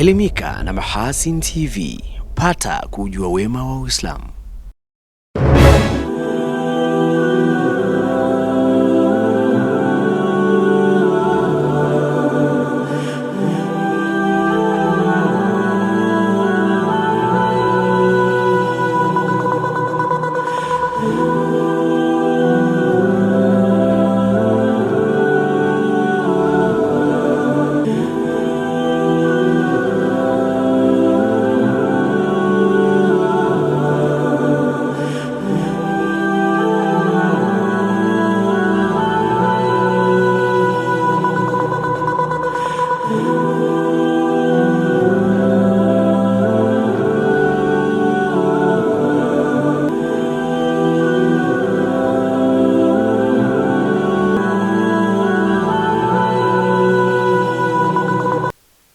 Elimika na Mahasin TV, pata kujua wema wa Uislamu.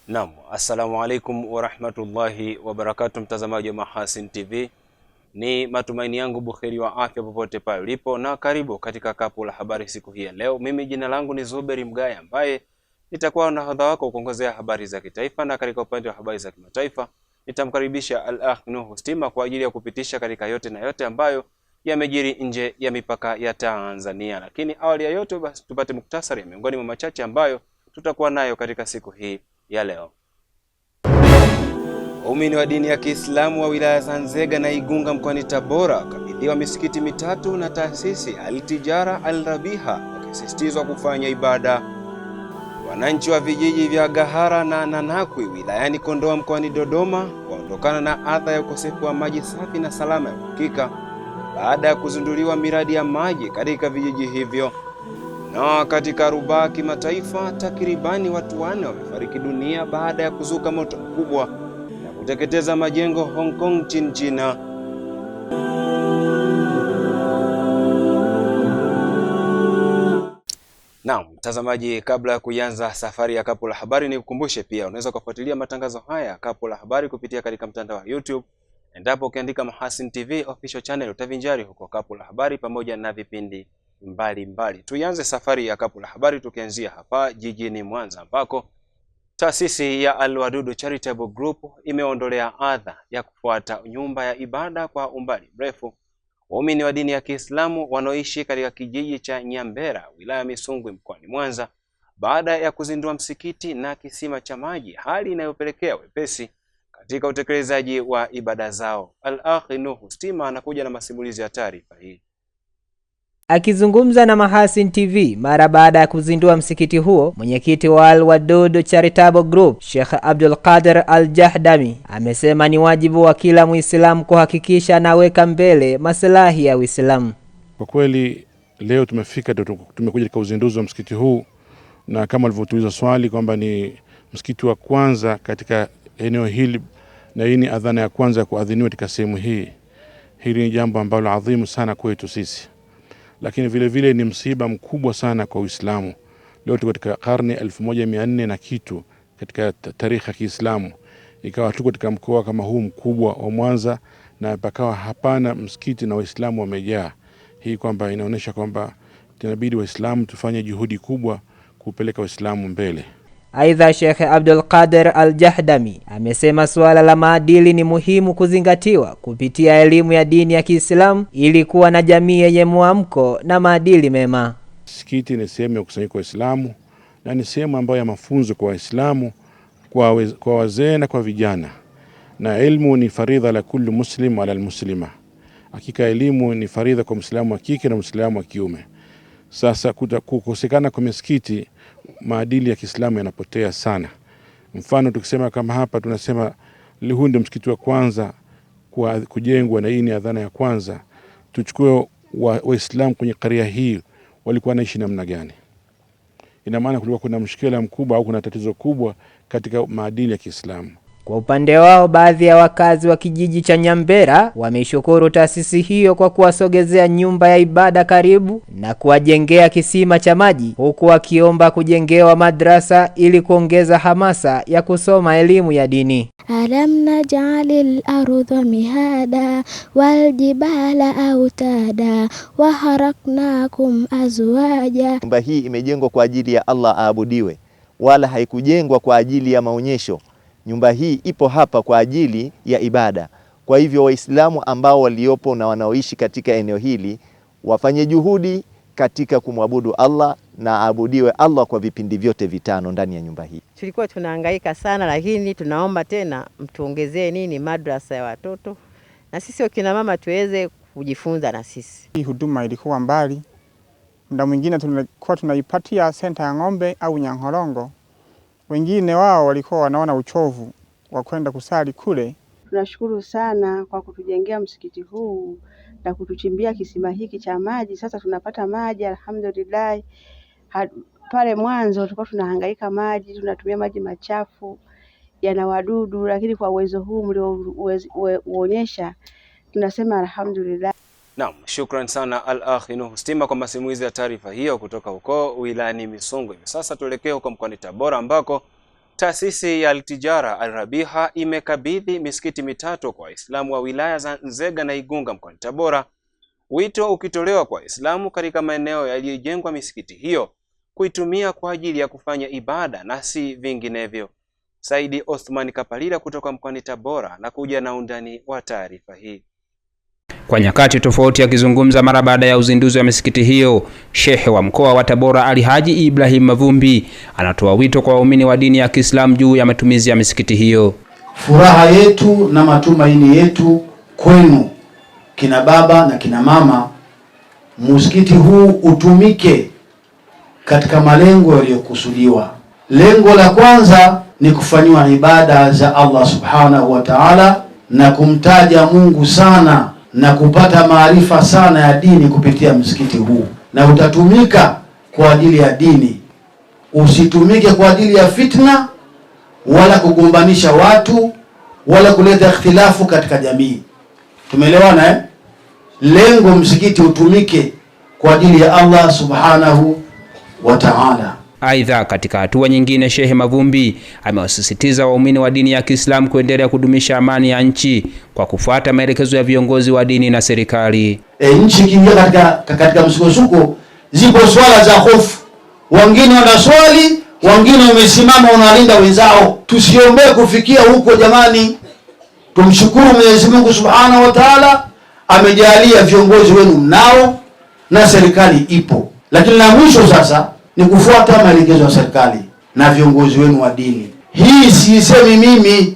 Naam, assalamu alaikum wa rahmatullahi wa barakatuh, mtazamaji wa Mahasin TV. Ni matumaini yangu buheri wa afya popote pale ulipo, na karibu katika kapu la habari siku hii ya leo. Mimi jina langu ni Zuberi Mgaya, ambaye nitakuwa nahodha wako kuongozea habari za kitaifa, na katika upande wa habari za kimataifa nitamkaribisha Al-Akh Nuhu Stima kwa ajili ya kupitisha katika yote na yote ambayo yamejiri nje ya mipaka ya Tanzania. Lakini awali ya yote, basi tupate muktasari miongoni mwa machache ambayo tutakuwa nayo katika siku hii ya leo. Waumini wa dini ya Kiislamu wa wilaya za Nzega na Igunga mkoani Tabora wakabidhiwa misikiti mitatu na taasisi Al-Tijara Al-Rabiha, wakisisitizwa kufanya ibada. Wananchi wa vijiji vya Gahara na Nanakwi wilayani Kondoa mkoani Dodoma waondokana na adha ya ukosefu wa maji safi na salama ya uhakika baada ya kuzinduliwa miradi ya maji katika vijiji hivyo. Na katika rubaa kimataifa, takribani watu 4 wamefariki dunia baada ya kuzuka moto mkubwa na kuteketeza majengo Hong Kong nchini China. Naam, mtazamaji, kabla ya kuanza safari ya kapu la habari, ni kukumbushe pia unaweza kufuatilia matangazo haya kapu la habari kupitia katika mtandao wa YouTube. Endapo ukiandika Mahasin TV official channel utavinjari huko kapu la habari pamoja na vipindi mbalimbali. Tuanze safari ya kapu la habari tukianzia hapa jijini Mwanza, ambako taasisi ya Al-Wadudu Charitable Group imeondolea adha ya kufuata nyumba ya ibada kwa umbali mrefu waumini wa dini ya Kiislamu wanaoishi katika kijiji cha Nyambera wilaya Misungwi mkoani Mwanza baada ya kuzindua msikiti na kisima cha maji, hali inayopelekea wepesi katika utekelezaji wa ibada zao. Al-Akh Nuhu Stima anakuja na masimulizi ya taarifa hii. Akizungumza na Mahasin TV mara baada ya kuzindua msikiti huo, mwenyekiti wa Al-Wadudu Charitable Group Sheikh Abdul Qadir Al-Jahdami amesema ni wajibu wa kila Muislamu kuhakikisha anaweka mbele maslahi ya Uislamu. Kwa kweli leo tumekuja kwa uzinduzi wa msikiti huu, na kama alivyotuuliza swali kwamba ni msikiti wa kwanza katika eneo hili na hii ni adhana ya kwanza ya kuadhiniwa katika sehemu hii. Hili ni jambo ambalo adhimu sana kwetu sisi, lakini vile vile ni msiba mkubwa sana kwa Uislamu. Leo tuko katika karne 1400 na kitu katika tarikhi ya Kiislamu, ikawa tuko katika mkoa kama huu mkubwa wa Mwanza na pakawa hapana msikiti na Waislamu wamejaa. Hii kwamba inaonyesha kwamba tunabidi Waislamu tufanye juhudi kubwa kupeleka Waislamu mbele. Aidha, Sheikh Abdul Qadir Al-Jahdami amesema suala la maadili ni muhimu kuzingatiwa kupitia elimu ya dini ya Kiislamu ili kuwa na jamii yenye muamko na maadili mema. Msikiti ni sehemu ya kusanyiko wa Waislamu na ni sehemu ambayo ya mafunzo kwa Waislamu, kwa wazee na kwa vijana, na elimu ni faridha la kullu muslim ala almuslima. Hakika elimu ni faridha kwa Muislamu wa kike na Muislamu wa kiume. Sasa kukosekana kwa misikiti, maadili ya Kiislamu yanapotea sana. Mfano tukisema kama hapa tunasema huu ndio msikiti wa kwanza kujengwa na hii ni adhana ya kwanza, tuchukue Waislamu kwenye qaria hii walikuwa naishi namna gani? Ina maana kulikuwa kuna mshikila mkubwa au kuna tatizo kubwa katika maadili ya Kiislamu. Kwa upande wao, baadhi ya wakazi wa kijiji cha Nyambera wameishukuru taasisi hiyo kwa kuwasogezea nyumba ya ibada karibu na kuwajengea kisima cha maji, huku wakiomba kujengewa madrasa ili kuongeza hamasa ya kusoma elimu ya dini. Alam naj'alil ardha mihada wal jibala autada wa haraknakum azwaja. Nyumba hii imejengwa kwa ajili ya Allah aabudiwe, wala haikujengwa kwa ajili ya maonyesho. Nyumba hii ipo hapa kwa ajili ya ibada. Kwa hivyo Waislamu ambao waliopo na wanaoishi katika eneo hili wafanye juhudi katika kumwabudu Allah na abudiwe Allah kwa vipindi vyote vitano ndani ya nyumba hii. Tulikuwa tunahangaika sana, lakini tunaomba tena mtuongezee madrasa ya watoto na sisi wakina mama tuweze kujifunza na sisi. Hii huduma ilikuwa mbali. Muda mwingine tulikuwa tunaipatia senta ya Ng'ombe au Nyanhorongo. Wengine wao walikuwa wanaona uchovu wa kwenda kusali kule. Tunashukuru sana kwa kutujengea msikiti huu na kutuchimbia kisima hiki cha maji. Sasa tunapata maji alhamdulillah. Pale mwanzo tulikuwa tunahangaika maji, tunatumia maji machafu yana wadudu, lakini kwa uwezo huu mlioonyesha tunasema alhamdulillah. Naam, shukran sana Al-Akh Nuh Stima kwa masimulizi ya taarifa hiyo kutoka huko wilayani Misungwi. Sasa tuelekee huko mkoani Tabora ambako taasisi ya Al-Tijara Al-Rabiha imekabidhi misikiti mitatu kwa Waislamu wa wilaya za Nzega na Igunga mkoani Tabora. Wito ukitolewa kwa Waislamu katika maeneo yaliyojengwa misikiti hiyo kuitumia kwa ajili ya kufanya ibada na si vinginevyo. Saidi Othman Kapalila kutoka mkoani Tabora na kuja na undani wa taarifa hii. Kwa nyakati tofauti akizungumza mara baada ya uzinduzi wa misikiti hiyo, Shehe wa mkoa wa Tabora Alhaji Ibrahim Mavumbi anatoa wito kwa waumini wa dini ya Kiislamu juu ya matumizi ya misikiti hiyo. Furaha yetu na matumaini yetu kwenu kina baba na kina mama, msikiti huu utumike katika malengo yaliyokusudiwa. Lengo la kwanza ni kufanywa ibada za Allah subhanahu wa ta'ala na kumtaja Mungu sana na kupata maarifa sana ya dini kupitia msikiti huu, na utatumika kwa ajili ya dini, usitumike kwa ajili ya fitna wala kugombanisha watu wala kuleta ikhtilafu katika jamii. Tumeelewana eh? Lengo msikiti utumike kwa ajili ya Allah subhanahu wa ta'ala. Aidha, katika hatua nyingine, Shehe Mavumbi amewasisitiza waumini wa dini ya Kiislamu kuendelea kudumisha amani ya nchi kwa kufuata maelekezo ya viongozi wa dini na serikali. Nchi kiingia katika msukosuko, zipo swala za hofu. Wengine wanaswali, wengine wamesimama wanalinda wenzao. Tusiombee kufikia huko jamani. Tumshukuru Mwenyezi Mungu Subhanahu wa Ta'ala, amejalia viongozi wenu mnao na serikali ipo. Lakini la mwisho sasa ni kufuata maelekezo ya serikali na viongozi wenu wa dini. Hii siisemi mimi,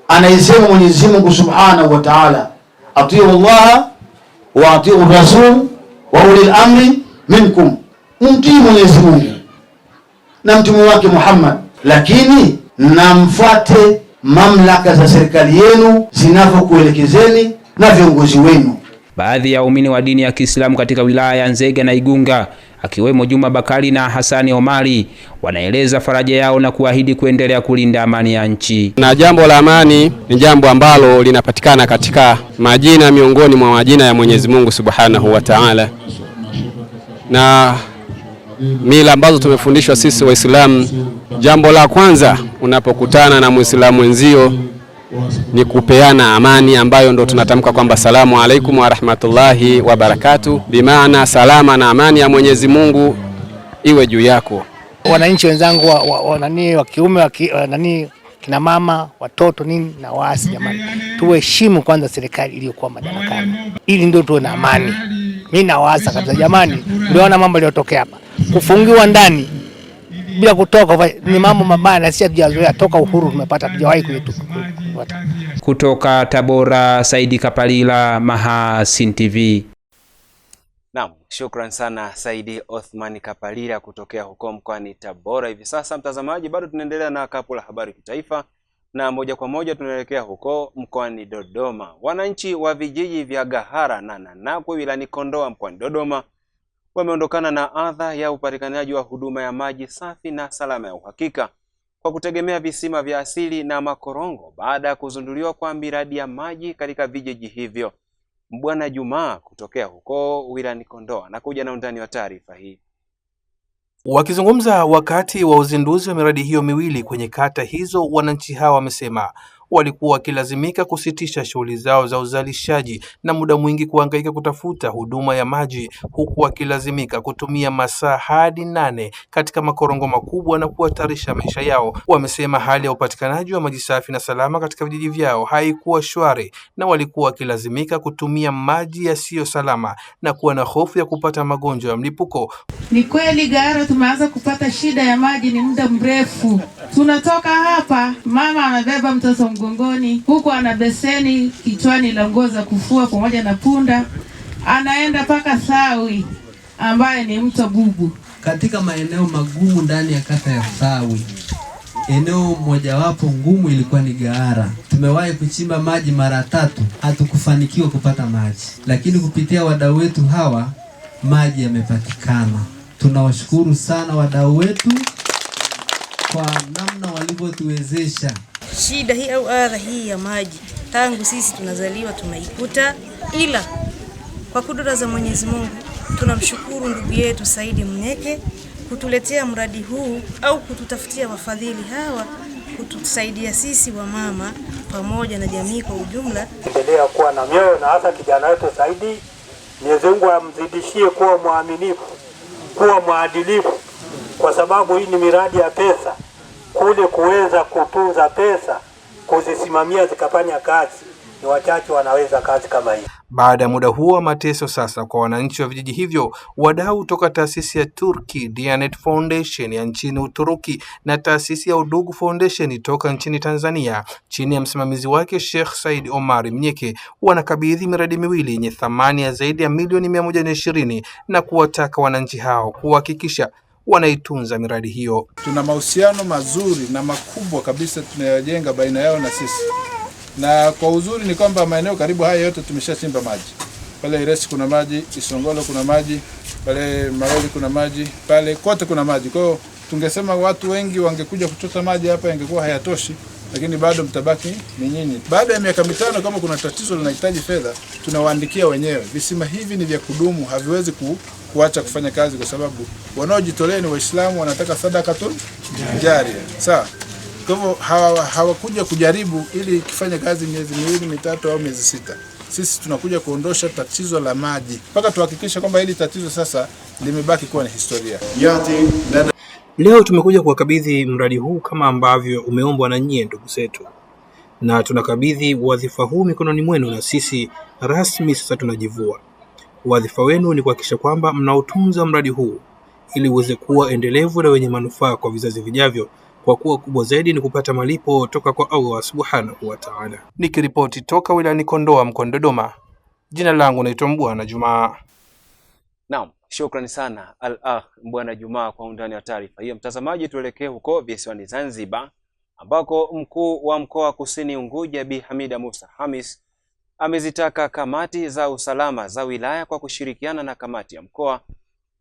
anaisema Mwenyezi Mungu Subhanahu wa Ta'ala, atiu Allah wa atiu Rasul wa ulil amri minkum. Mtii Mwenyezi Mungu na mtume wake Muhammad, lakini namfuate mamlaka za serikali yenu zinavyokuelekezeni na viongozi wenu. Baadhi ya waumini wa dini ya Kiislamu katika wilaya ya Nzega na Igunga, akiwemo Juma Bakari na Hasani Omari, wanaeleza faraja yao na kuahidi kuendelea kulinda amani ya nchi. Na jambo la amani ni jambo ambalo linapatikana katika majina miongoni mwa majina ya Mwenyezi Mungu Subhanahu wa Ta'ala, na mila ambazo tumefundishwa sisi Waislamu. Jambo la kwanza unapokutana na Muislamu wenzio ni kupeana amani, ambayo ndo tunatamka kwamba salamu alaikum wa rahmatullahi wa barakatuh, bimaana salama na amani ya Mwenyezi Mungu iwe juu yako. Wananchi wenzangu wa kiume kina mama, watoto na waasi, jamani, tuheshimu kwanza serikali iliyokuwa madarakani, ili ndio tuwe na amani. Mimi nawaasa kabisa jamani, ndio mambo yaliyotokea hapa, kufungiwa ndani bila kutoka ni mambo mabaya, na sisi hatujazoea. Toka uhuru tumepata, tujawahi kupata. Kutoka Tabora, Saidi Kapalila, Mahasin TV. Naam, shukran sana Saidi Othman Kapalila kutokea huko mkoani Tabora. Hivi sasa mtazamaji, bado tunaendelea na kapu la habari kitaifa na moja kwa moja tunaelekea huko mkoani Dodoma. Wananchi wa vijiji vya Gahara na Nanakwe wilayani Kondoa mkoani Dodoma wameondokana na adha ya upatikanaji wa huduma ya maji safi na salama ya uhakika kwa kutegemea visima vya asili na makorongo baada ya kuzinduliwa kwa miradi ya maji katika vijiji hivyo. Mbwana Juma kutokea huko wilayani Kondoa na kuja na undani wa taarifa hii. Wakizungumza wakati wa uzinduzi wa miradi hiyo miwili kwenye kata hizo, wananchi hawa wamesema walikuwa wakilazimika kusitisha shughuli zao za uzalishaji na muda mwingi kuhangaika kutafuta huduma ya maji, huku wakilazimika kutumia masaa hadi 8 katika makorongo makubwa na kuhatarisha maisha yao. Wamesema hali ya upatikanaji wa maji safi na salama katika vijiji vyao haikuwa shwari na walikuwa wakilazimika kutumia maji yasiyo salama na kuwa na hofu ya kupata magonjwa ya mlipuko. Ni kweli Gahara tumeanza kupata shida ya maji ni muda mrefu. Tunatoka hapa, mama amebeba mtoto mgongoni, huku ana beseni kichwani la nguo za kufua pamoja na punda, anaenda paka Sawi ambaye ni mto Bubu. Katika maeneo magumu ndani ya kata ya Sawi, eneo mojawapo ngumu ilikuwa ni Gahara. Tumewahi kuchimba maji mara 3, hatukufanikiwa kupata maji, lakini kupitia wadau wetu hawa maji yamepatikana. Tunawashukuru sana wadau wetu kwa namna walivyotuwezesha. Shida hii au adha hii ya maji tangu sisi tunazaliwa tunaikuta, ila kwa kudura za Mwenyezi Mungu tunamshukuru ndugu yetu Saidi Mneke kutuletea mradi huu au kututafutia wafadhili hawa kutusaidia sisi wa mama pamoja na jamii kwa ujumla. Endelea kuwa na mioyo na hasa kijana wetu Saidi, Mwenyezi Mungu amzidishie kuwa mwaminifu, kuwa mwadilifu, kwa sababu hii ni miradi ya pesa. Kule kuweza kutunza pesa, kuzisimamia zikafanya kazi, ni wachache wanaweza kazi kama hii. Baada ya muda huo wa mateso sasa kwa wananchi wa vijiji hivyo, wadau kutoka taasisi ya Turki Diyanet Foundation ya nchini Uturuki na taasisi ya Udugu Foundation toka nchini Tanzania chini ya msimamizi wake Sheikh Said Omar Mnyeke wanakabidhi miradi miwili yenye thamani ya zaidi ya milioni 120 na kuwataka wananchi hao kuhakikisha wanaitunza miradi hiyo. Tuna mahusiano mazuri na makubwa kabisa tunayojenga baina yao na sisi. Na kwa uzuri ni kwamba maeneo karibu haya yote tumeshachimba maji. Pale Iresi kuna maji, Isongolo kuna maji, pale Maroli kuna maji, pale kote kuna maji. Kwa hiyo tungesema watu wengi wangekuja kuchota maji hapa ingekuwa hayatoshi, lakini bado mtabaki ni nyinyi. Baada ya miaka 5 kama kuna tatizo linahitaji fedha, tunawaandikia wenyewe. Visima hivi ni vya kudumu, haviwezi kuacha kufanya kazi kwa sababu wanaojitolea ni Waislamu, wanataka sadaqatul jariya. Sawa? Kwa hivyo hawakuja kujaribu ili kifanye kazi miezi 2, 3 au miezi 6. Sisi tunakuja kuondosha tatizo la maji mpaka tuhakikisha kwamba hili tatizo sasa limebaki kuwa ni historia. Leo tumekuja kuwakabidhi mradi huu kama ambavyo umeombwa na nyie ndugu zetu, na tunakabidhi wadhifa huu mikononi mwenu, na sisi rasmi sasa tunajivua. Wadhifa wenu ni kuhakikisha kwamba mnautunza mradi huu ili uweze kuwa endelevu na wenye manufaa kwa vizazi vijavyo, kwa kuwa kubwa zaidi ni kupata malipo toka kwa Allah Subhanahu wa Ta'ala. Nikiripoti toka wilayani Kondoa mkoani Dodoma, jina langu naitwa Mbwana Jumaa. Naam, shukrani sana Al-Akh Mbwana Jumaa kwa undani wa taarifa hiyo. Mtazamaji, tuelekee huko visiwani Zanzibar ambako mkuu wa mkoa wa Kusini Unguja Bi Hamida Musa Hamis amezitaka kamati za usalama za wilaya kwa kushirikiana na kamati ya mkoa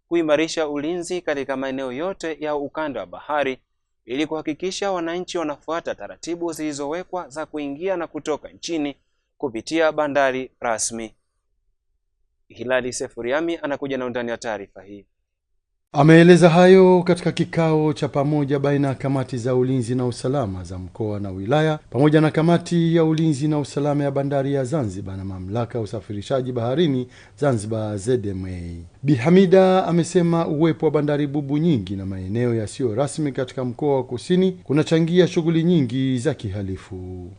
kuimarisha ulinzi katika maeneo yote ya ukanda wa bahari ili kuhakikisha wananchi wanafuata taratibu zilizowekwa za kuingia na kutoka nchini kupitia bandari rasmi. Hilali Sefuriami anakuja na undani wa taarifa hii. Ameeleza hayo katika kikao cha pamoja baina ya kamati za ulinzi na usalama za mkoa na wilaya pamoja na kamati ya ulinzi na usalama ya bandari ya Zanzibar na mamlaka ya usafirishaji baharini Zanzibar ZMA. Bi Hamida amesema uwepo wa bandari bubu nyingi na maeneo yasiyo rasmi katika mkoa wa Kusini kunachangia shughuli nyingi za kihalifu.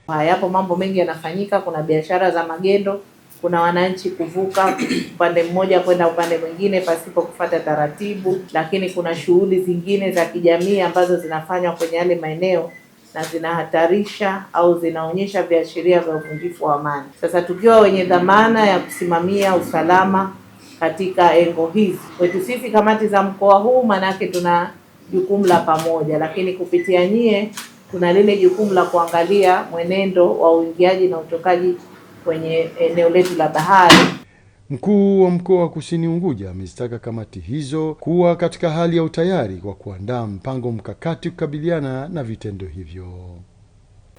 Hayapo mambo mengi yanafanyika, kuna biashara za magendo, kuna wananchi kuvuka upande mmoja kwenda upande mwingine pasipo kufuata taratibu, lakini kuna shughuli zingine za kijamii ambazo zinafanywa kwenye yale maeneo na zinahatarisha au zinaonyesha viashiria vya uvunjifu wa amani. Sasa tukiwa wenye dhamana ya kusimamia usalama katika engo hizi, kwetu sisi kamati za mkoa huu manake tuna jukumu la pamoja, lakini kupitia nyie kuna lile jukumu la kuangalia mwenendo wa uingiaji na utokaji kwenye eneo letu la bahari. Mkuu wa mkoa wa Kusini Unguja amezitaka kamati hizo kuwa katika hali ya utayari kwa kuandaa mpango mkakati kukabiliana na vitendo hivyo.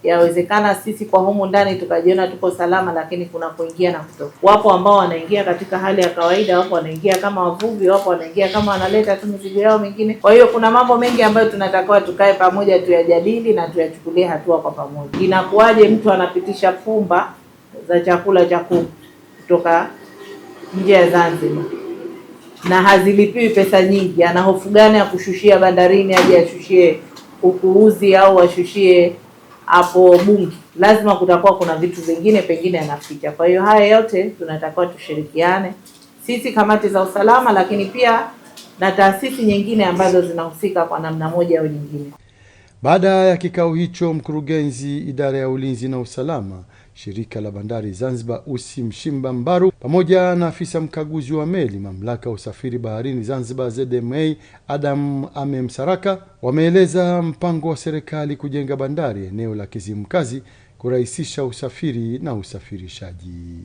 Yawezekana sisi kwa humu ndani tukajiona tuko salama, lakini kuna kuingia na kutoka. Wapo ambao wanaingia katika hali ya kawaida, wapo wanaingia kama wavuvi, wapo wanaingia kama wanaleta tu mizigo yao mingine. Kwa hiyo kuna mambo mengi ambayo tunatakiwa tukae pamoja, tuyajadili na tuyachukulie hatua kwa pamoja. Inakuwaje mtu anapitisha pumba za chakula cha kutoka nje ya Zanzibar na hazilipiwi pesa nyingi? Ana hofu gani ya kushushia bandarini aje ashushie ukuuzi au ashushie hapo Bungi? Lazima kutakuwa kuna vitu vingine pengine anaficha. Kwa hiyo haya yote tunatakiwa tushirikiane sisi kamati za usalama, lakini pia na taasisi nyingine ambazo zinahusika kwa namna moja au nyingine. Baada ya kikao hicho, mkurugenzi idara ya ulinzi na usalama shirika la bandari Zanzibar Usi Mshimba Mbaru pamoja na afisa mkaguzi wa meli mamlaka ya usafiri baharini Zanzibar ZMA Adam Amemsaraka wameeleza mpango wa serikali kujenga bandari eneo la Kizimkazi kurahisisha usafiri na usafirishaji.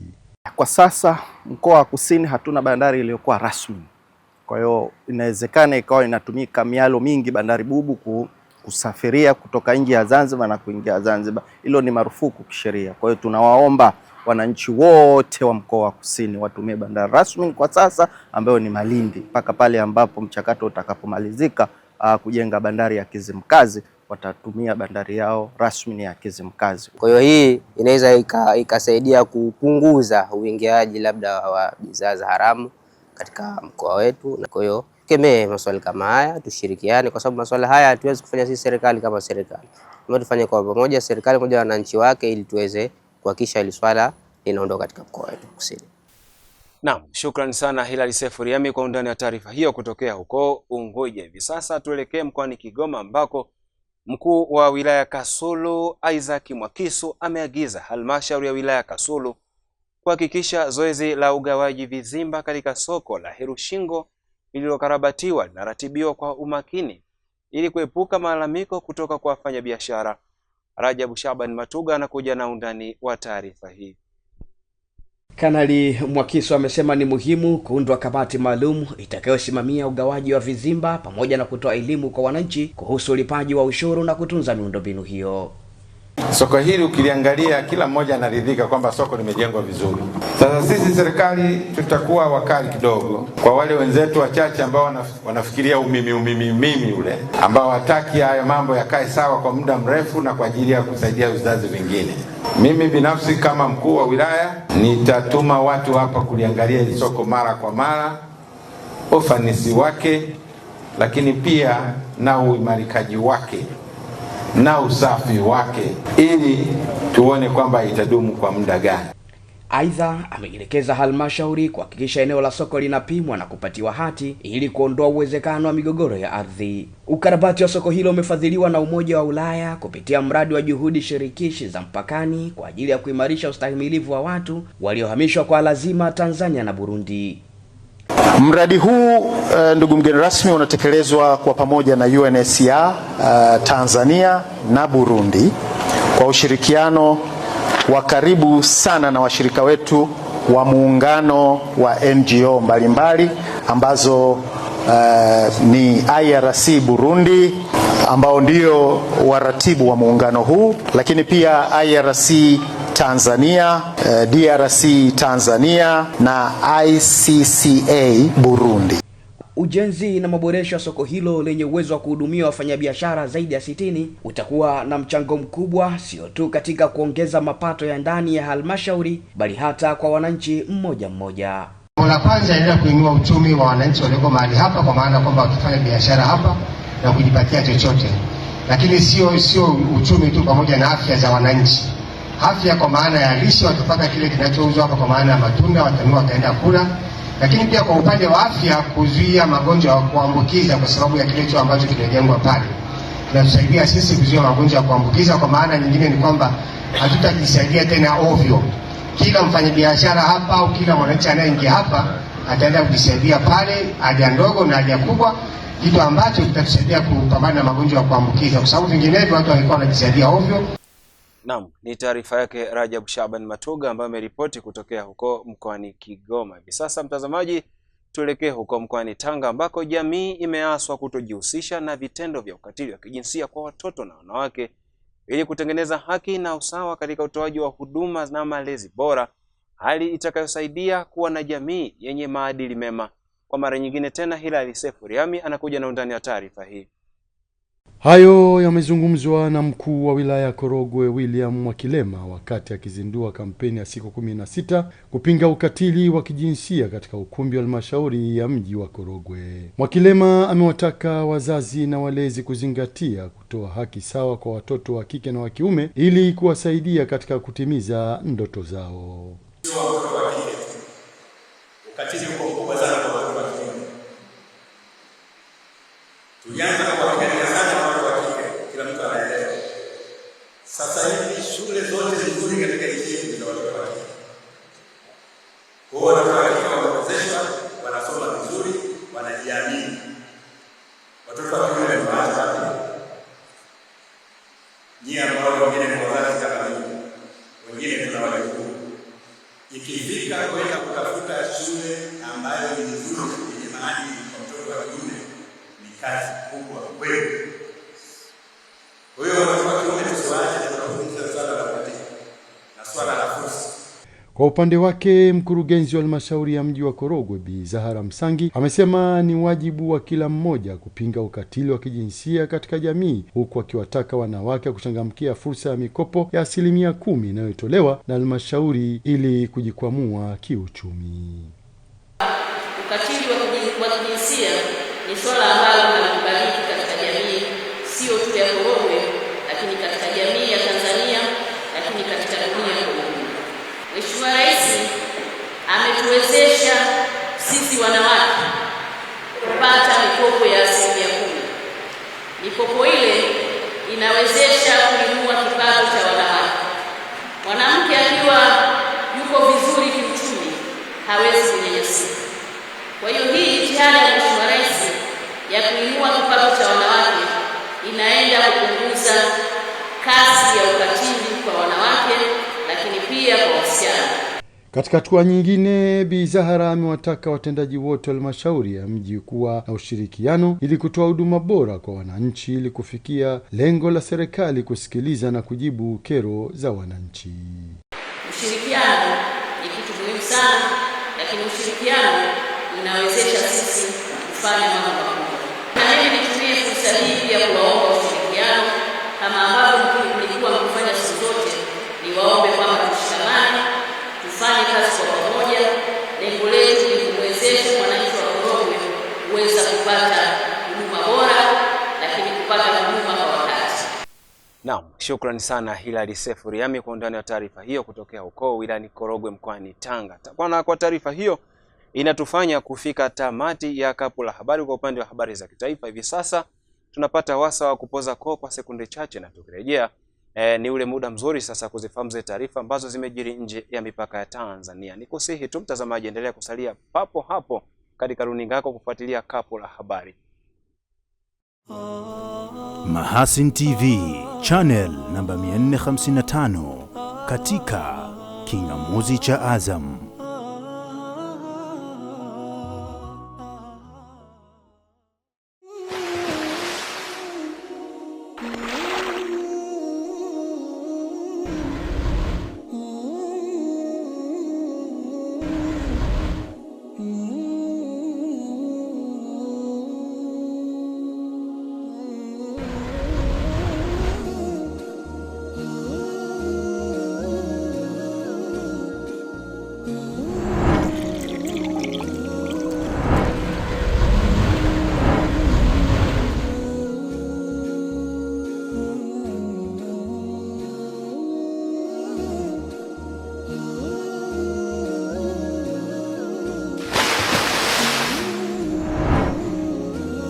Kwa sasa mkoa wa Kusini hatuna bandari iliyokuwa rasmi. Kwa hiyo inawezekana ikawa inatumika mialo mingi bandari Bubu kusafiria kutoka nje ya Zanzibar na kuingia Zanzibar. Hilo ni marufuku kisheria. Kwa hiyo tunawaomba wananchi wote wa mkoa wa Kusini watumie bandari rasmi kwa sasa ambayo ni Malindi, mpaka pale ambapo mchakato utakapomalizika kujenga bandari ya Kizimkazi watatumia bandari yao rasmi ya Kizimkazi. Kwa hiyo hii inaweza ikasaidia kupunguza uingiaji labda wa bidhaa za haramu katika mkoa wetu. Kwa hiyo kemee masuala kama haya, tushirikiane kwa sababu masuala haya hatuwezi kufanya sisi serikali kama serikali. Tufanye kwa pamoja, serikali moja na wananchi wake, ili tuweze kuhakikisha hili swala linaondoka katika mkoa wetu Kusini. Naam, shukrani sana Hilali Sefu Riami kwa undani wa taarifa hiyo kutokea huko Unguja. Hivi sasa tuelekee mkoani Kigoma ambako mkuu wa wilaya Kasulu Isaac Mwakisu ameagiza halmashauri ya wilaya Kasulu kuhakikisha zoezi la ugawaji vizimba katika soko la Herushingo lililokarabatiwa linaratibiwa kwa umakini ili kuepuka malalamiko kutoka kwa wafanyabiashara. Rajabu Shaban Matuga anakuja na undani wa taarifa hii. Kanali Mwakisu amesema ni muhimu kuundwa kamati maalum itakayosimamia ugawaji wa vizimba pamoja na kutoa elimu kwa wananchi kuhusu ulipaji wa ushuru na kutunza miundombinu hiyo. Soko hili ukiliangalia kila mmoja anaridhika kwamba soko limejengwa vizuri. Sasa sisi serikali tutakuwa wakali kidogo kwa wale wenzetu wachache ambao wanafikiria umimi ule, ambao hataki haya mambo yakae sawa kwa muda mrefu na kwa ajili ya kusaidia vizazi vingine. Mimi binafsi kama mkuu wa wilaya nitatuma watu hapa kuliangalia hili soko mara kwa mara, ufanisi wake, lakini pia na uimarikaji wake na usafi wake, ili tuone kwamba itadumu kwa muda gani. Aidha, ameelekeza halmashauri kuhakikisha eneo la soko linapimwa na kupatiwa hati ili kuondoa uwezekano wa migogoro ya ardhi. Ukarabati wa soko hilo umefadhiliwa na Umoja wa Ulaya kupitia mradi wa juhudi shirikishi za mpakani kwa ajili ya kuimarisha ustahimilivu wa watu waliohamishwa kwa lazima Tanzania na Burundi. Mradi huu ndugu mgeni rasmi unatekelezwa kwa pamoja na UNHCR Tanzania na Burundi kwa ushirikiano wa karibu sana na washirika wetu wa muungano wa NGO mbalimbali ambazo ni IRC Burundi ambao ndio waratibu wa muungano huu, lakini pia IRC Tanzania, DRC Tanzania na ICCA Burundi. Ujenzi na maboresho ya soko hilo lenye uwezo wa kuhudumia wafanyabiashara zaidi ya 60 utakuwa na mchango mkubwa sio tu katika kuongeza mapato ya ndani ya halmashauri bali hata kwa wananchi mmoja mmoja. La kwanza inaenda kuinua uchumi wa wananchi walioko mahali hapa, kwa maana kwamba wakifanya biashara hapa na kujipatia chochote. Lakini sio uchumi tu, pamoja na afya za wananchi. Afya kwa maana ya lishe, watapata kile kinachouzwa hapa kwa maana ya matunda, watanunua wataenda kula. Lakini pia kwa upande wa afya, kuzuia magonjwa ya kuambukiza kwa sababu ya kile ambacho kimejengwa pale. Tunatusaidia sisi kuzuia magonjwa ya kuambukiza, kwa maana nyingine ni kwamba hatutajisaidia tena ovyo. Kila mfanyabiashara hapa au kila mwananchi anayeingia hapa ataenda kujisaidia pale, haja ndogo na haja kubwa, kitu ambacho kitatusaidia kupambana na magonjwa ya kuambukiza, kwa sababu vinginevyo watu walikuwa wanajisaidia ovyo. Naam, ni taarifa yake Rajab Shaban Matuga ambaye ameripoti kutokea huko mkoani Kigoma. Hivi sasa mtazamaji, tuelekee huko mkoani Tanga ambako jamii imeaswa kutojihusisha na vitendo vya ukatili wa kijinsia kwa watoto na wanawake ili kutengeneza haki na usawa katika utoaji wa huduma na malezi bora, hali itakayosaidia kuwa na jamii yenye maadili mema. Kwa mara nyingine tena, Hilali Sefu Riami anakuja na undani wa taarifa hii. Hayo yamezungumzwa na mkuu wa wilaya ya Korogwe William Mwakilema wakati akizindua kampeni ya siku 16 kupinga ukatili wa kijinsia katika ukumbi wa halmashauri ya mji wa Korogwe. Mwakilema amewataka wazazi na walezi kuzingatia kutoa haki sawa kwa watoto wa kike na wa kiume ili kuwasaidia katika kutimiza ndoto zao. Ukatili uko mkubwa sana kwa watoto wa kike. Tulianza kuwapigania sana watoto wa kike, kila mtu anaelewa. Sasa hivi shule zote nzuri katika nchi yetu zina watoto wa kike. Kwa hiyo watoto wa kike wanawezeshwa, wanasoma vizuri, wanajiamini. Watoto wa kiume wanaacha wapi? Nyie ambao wengine ni wazazi kama mimi, wengine tunawajukuu. Ikifika kwenda kutafuta shule ambayo ni nzuri yenye maadili kwa mtoto wa kiume ni kazi kubwa kweli. Kwa hiyo watoto wa kiume tusiwaache, tunafunza swala la ukatili na swala la fursa. Kwa upande wake, mkurugenzi wa halmashauri ya mji wa Korogwe Bi Zahara Msangi amesema ni wajibu wa kila mmoja kupinga ukatili wa kijinsia katika jamii, huku akiwataka wanawake kuchangamkia fursa ya mikopo ya 10% inayotolewa na halmashauri ili kujikwamua kiuchumi. Ukatili wa kijinsia ni swala ambalo linakubalika katika jamii, sio tu ya Korogwe, lakini katika jamii ya Tanzania, lakini katika dunia kwa ujumla. Mheshimiwa Rais ametuwezesha sisi wanawake kupata mikopo ya 10%. Mikopo ile inawezesha kuinua kipato cha wanawake. Mwanamke akiwa yuko vizuri kiuchumi hawezi kunyanyasika. Kwa hiyo hii jitihada ya Mheshimiwa Rais ya kuinua kipato cha wanawake inaenda kupunguza kasi ya ukatili kwa wanawake, lakini pia kwa wasichana. Katika hatua nyingine, Bi Zahara amewataka watendaji wote wa halmashauri ya mji kuwa na ushirikiano ili kutoa huduma bora kwa wananchi ili kufikia lengo la serikali kusikiliza na kujibu kero za wananchi. Ushirikiano ni kitu muhimu sana, lakini ushirikiano unawezesha sisi kufanya mambo makubwa. Na mimi nitumie fursa hii pia kuwaomba ushirikiano kama ambavyo mlikuwa mkifanya siku zote, niwaombe kwamba tushikamane, tufanye kazi kwa pamoja. Lengo letu ni kumwezesha mwananchi wa Korogwe kuweza kupata huduma bora, lakini kupata huduma kwa wakati. Naam, shukrani sana Hilali Sefu Riami kwa undani wa taarifa hiyo kutokea huko wilayani Korogwe mkoani Tanga. Kwa taarifa hiyo inatufanya kufika tamati ya kapu la habari kwa upande wa habari za kitaifa. Hivi sasa tunapata wasa wa kupoza koo kwa sekunde chache, na tukirejea ni ule muda mzuri sasa kuzifahamu zile taarifa ambazo zimejiri nje ya mipaka ya Tanzania. Nikusihi tu mtazamaji, endelea kusalia papo hapo katika runinga yako kufuatilia kapu la habari. Mahasin TV channel namba 455 katika kingamuzi cha Azam.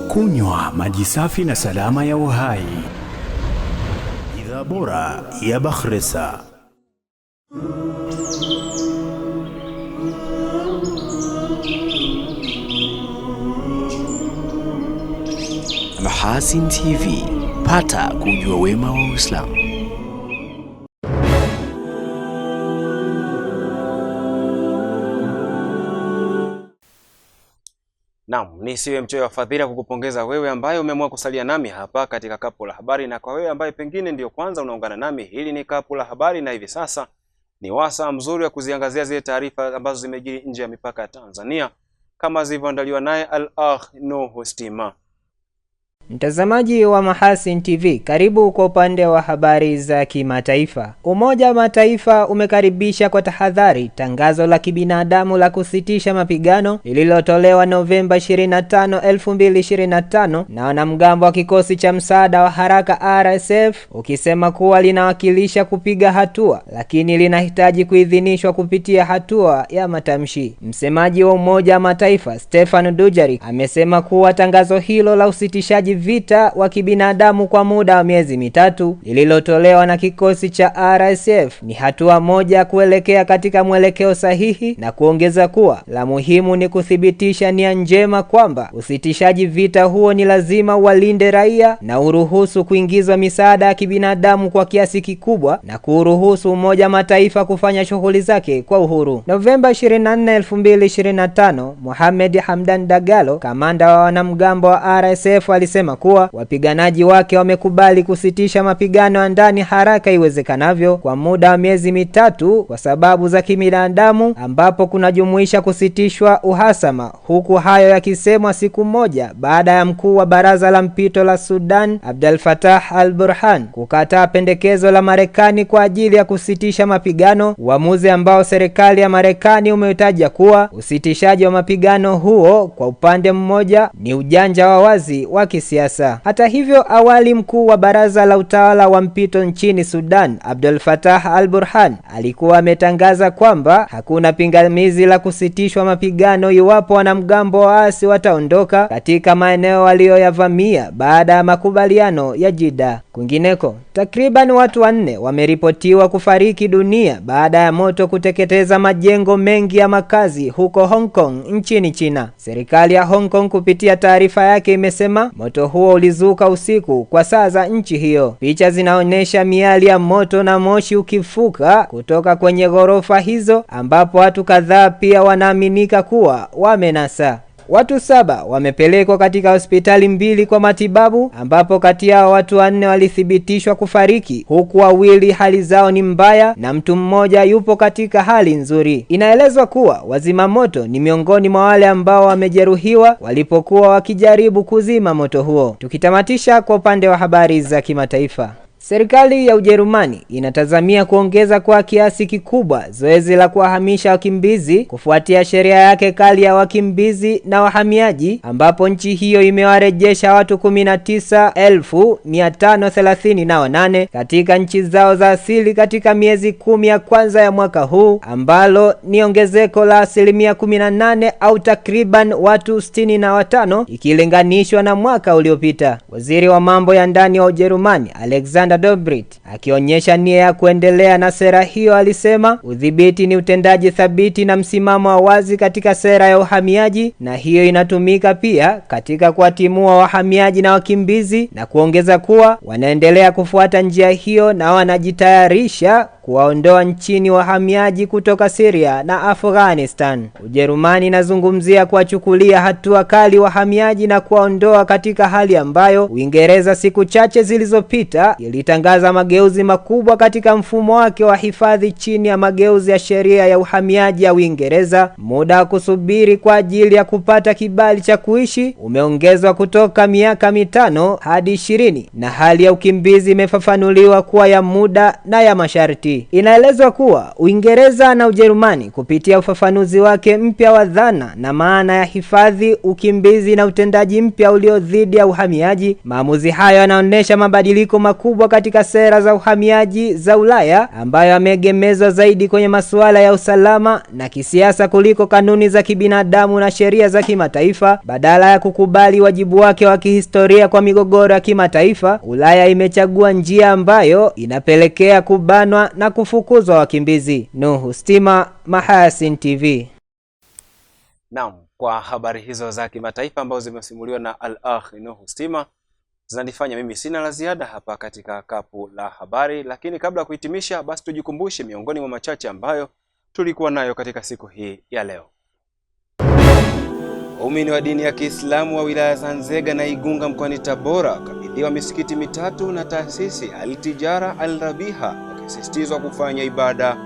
Kunywa maji safi na salama ya uhai. Bidhaa bora ya Bakhresa. Mahasin TV, pata kujua wema wa Uislamu. Naam, nisiwe mchoyo wa fadhila kukupongeza wewe ambaye umeamua kusalia nami hapa katika Kapu la Habari, na kwa wewe ambaye pengine ndio kwanza unaungana nami, hili ni Kapu la Habari na hivi sasa ni wasaa mzuri wa kuziangazia zile taarifa ambazo zimejiri nje ya mipaka ya Tanzania kama zilivyoandaliwa naye Al-Akh Nuhu Stima. Mtazamaji wa Mahasin TV, karibu kwa upande wa habari za kimataifa. Umoja wa Mataifa umekaribisha kwa tahadhari tangazo la kibinadamu la kusitisha mapigano lililotolewa Novemba 25, 2025 na wanamgambo wa kikosi cha msaada wa haraka RSF, ukisema kuwa linawakilisha kupiga hatua, lakini linahitaji kuidhinishwa kupitia hatua ya matamshi. Msemaji wa Umoja wa Mataifa Stefan Dujarric amesema kuwa tangazo hilo la usitishaji vita wa kibinadamu kwa muda wa miezi mitatu lililotolewa na kikosi cha RSF ni hatua moja kuelekea katika mwelekeo sahihi, na kuongeza kuwa la muhimu ni kuthibitisha nia njema kwamba usitishaji vita huo ni lazima walinde raia na uruhusu kuingizwa misaada ya kibinadamu kwa kiasi kikubwa na kuruhusu Umoja Mataifa kufanya shughuli zake kwa uhuru. Novemba 24, 2025, Mohamed Hamdan Dagalo, kamanda wa wanamgambo wa RSF, alisema kuwa wapiganaji wake wamekubali kusitisha mapigano ya ndani haraka iwezekanavyo kwa muda wa miezi mitatu kwa sababu za kibinadamu, ambapo kunajumuisha kusitishwa uhasama, huku hayo yakisemwa siku moja baada ya mkuu wa baraza la mpito la Sudan Abdel Fattah al-Burhan kukataa pendekezo la Marekani kwa ajili ya kusitisha mapigano, uamuzi ambao serikali ya Marekani umeutaja kuwa usitishaji wa mapigano huo kwa upande mmoja ni ujanja wa wazi wa kisiasa. Hata hivyo, awali mkuu wa baraza la utawala wa mpito nchini Sudan Abdel Fattah al-Burhan alikuwa ametangaza kwamba hakuna pingamizi la kusitishwa mapigano iwapo wanamgambo waasi wataondoka katika maeneo walioyavamia baada ya makubaliano ya Jeddah. Kwingineko, takriban watu 4 wameripotiwa kufariki dunia baada ya moto kuteketeza majengo mengi ya makazi huko Hong Kong nchini China. Serikali ya Hong Kong kupitia taarifa yake imesema moto huo ulizuka usiku kwa saa za nchi hiyo. Picha zinaonyesha miali ya moto na moshi ukifuka kutoka kwenye ghorofa hizo, ambapo watu kadhaa pia wanaaminika kuwa wamenasa. Watu 7 wamepelekwa katika hospitali 2 kwa matibabu, ambapo kati yao watu 4 walithibitishwa kufariki, huku 2 hali zao ni mbaya na mtu mmoja yupo katika hali nzuri. Inaelezwa kuwa wazima moto ni miongoni mwa wale ambao wamejeruhiwa walipokuwa wakijaribu kuzima moto huo. Tukitamatisha kwa upande wa habari za kimataifa, serikali ya Ujerumani inatazamia kuongeza kwa kiasi kikubwa zoezi la kuwahamisha wakimbizi kufuatia sheria yake kali ya wakimbizi na wahamiaji, ambapo nchi hiyo imewarejesha watu 19,538 katika nchi zao za asili katika miezi 10 ya kwanza ya mwaka huu, ambalo ni ongezeko la 18% au takriban watu 65 ikilinganishwa na mwaka uliopita. Waziri wa mambo ya ndani wa Ujerumani Alexander Dobrit, akionyesha nia ya kuendelea na sera hiyo, alisema udhibiti ni utendaji thabiti na msimamo wa wazi katika sera ya uhamiaji, na hiyo inatumika pia katika kuwatimua wahamiaji na wakimbizi, na kuongeza kuwa wanaendelea kufuata njia hiyo na wanajitayarisha kuwaondoa nchini wahamiaji kutoka Syria na Afghanistan. Ujerumani inazungumzia kuwachukulia hatua kali wahamiaji na kuwaondoa katika hali ambayo Uingereza siku chache zilizopita ilitangaza mageuzi makubwa katika mfumo wake wa hifadhi chini ya mageuzi ya sheria ya uhamiaji ya Uingereza. Muda wa kusubiri kwa ajili ya kupata kibali cha kuishi umeongezwa kutoka miaka 5 hadi 20, na hali ya ukimbizi imefafanuliwa kuwa ya muda na ya masharti. Inaelezwa kuwa Uingereza na Ujerumani kupitia ufafanuzi wake mpya wa dhana na maana ya hifadhi, ukimbizi na utendaji mpya ulio dhidi ya uhamiaji, maamuzi hayo yanaonyesha mabadiliko makubwa katika sera za uhamiaji za Ulaya, ambayo yameegemezwa zaidi kwenye masuala ya usalama na kisiasa kuliko kanuni za kibinadamu na sheria za kimataifa. Badala ya kukubali wajibu wake wa kihistoria kwa migogoro ya kimataifa, Ulaya imechagua njia ambayo inapelekea kubanwa na kufukuzwa wakimbizi. Nuhu Stima, Mahasin TV. Naam, kwa habari hizo za kimataifa ambazo zimesimuliwa na Al-Akh Nuhu Stima zinanifanya mimi sina la ziada hapa katika Kapu la Habari, lakini kabla ya kuhitimisha, basi tujikumbushe miongoni mwa machache ambayo tulikuwa nayo katika siku hii ya leo. Waumini wa dini ya Kiislamu wa wilaya za Nzega na Igunga mkoani Tabora wakabidhiwa misikiti mitatu na taasisi Al-Tijara Al-Rabiha, wakisisitizwa kufanya ibada.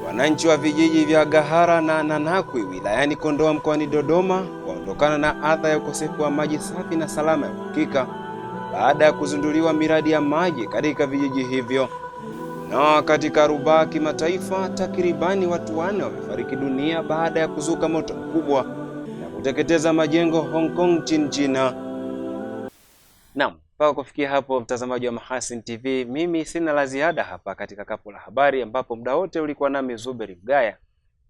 Wananchi wa vijiji vya Gahara na Nanakwi wilayani Kondoa mkoani Dodoma waondokana na adha ya ukosefu wa maji safi na salama ya uhakika baada ya kuzinduliwa miradi ya maji katika vijiji hivyo. Na katika rubaa kimataifa, takribani watu 4 wamefariki dunia baada ya kuzuka moto mkubwa na kuteketeza majengo Hong Kong nchini China. Naam, mpaka kufikia hapo mtazamaji wa Mahasin TV, mimi sina la ziada hapa katika kapu la habari, ambapo muda wote ulikuwa nami Zuberi Mgaya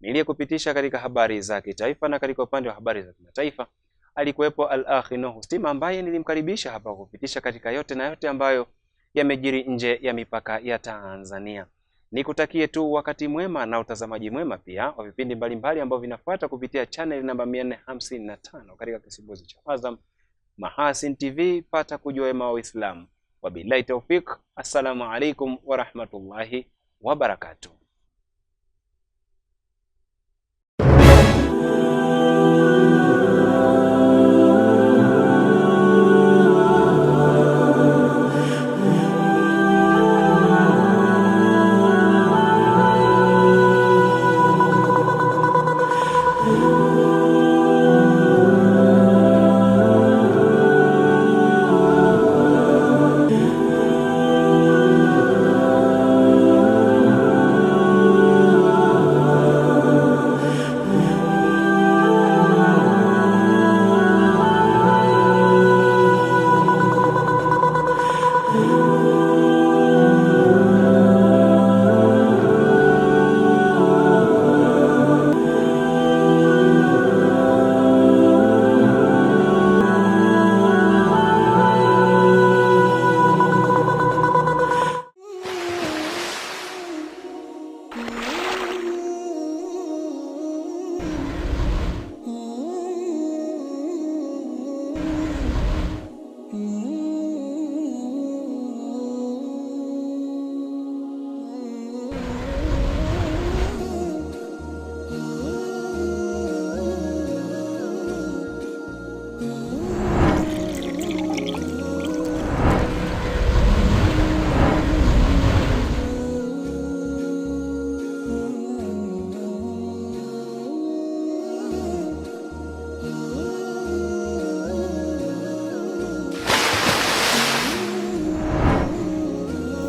niliyekupitisha katika habari za kitaifa, na katika upande wa habari za kimataifa alikuwepo Al-Akhi Nuhu Stima ambaye nilimkaribisha hapa kupitisha katika yote na yote ambayo yamejiri nje ya mipaka ya Tanzania. Nikutakie tu wakati mwema na utazamaji mwema pia wa vipindi mbalimbali ambavyo vinafuata kupitia channel namba 455 katika kisibuzi cha Azam. Mahasin TV, pata kujua wema wa Uislamu. Wabillahi tawfik. Assalamu alaikum wa rahmatullahi wa barakatuh.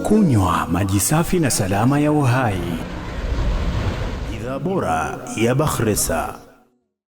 Kunywa maji safi na salama ya uhai. Bidhaa bora ya Bakhresa.